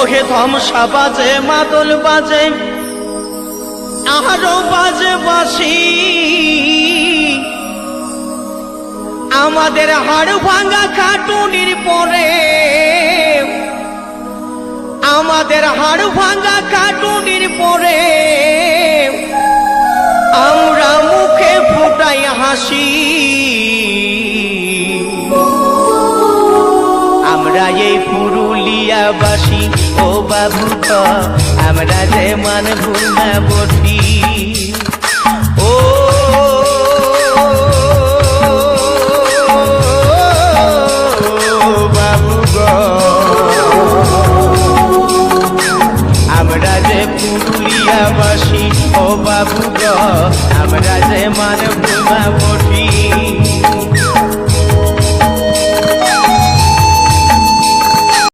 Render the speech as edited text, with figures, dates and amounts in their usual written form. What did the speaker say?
ওহে ধমসা বাজে মাদল বাজে আরো বাজে বাঁশি আমাদের হাড় ভাঙা খাটুনির পরে আমাদের হাড় ভাঙা খাটুনির পরে আমরা মুখে ফুটাই হাসি আমরা এই পুরুলিয়াবাসী ও বাবু আমরা যে মানব না বটি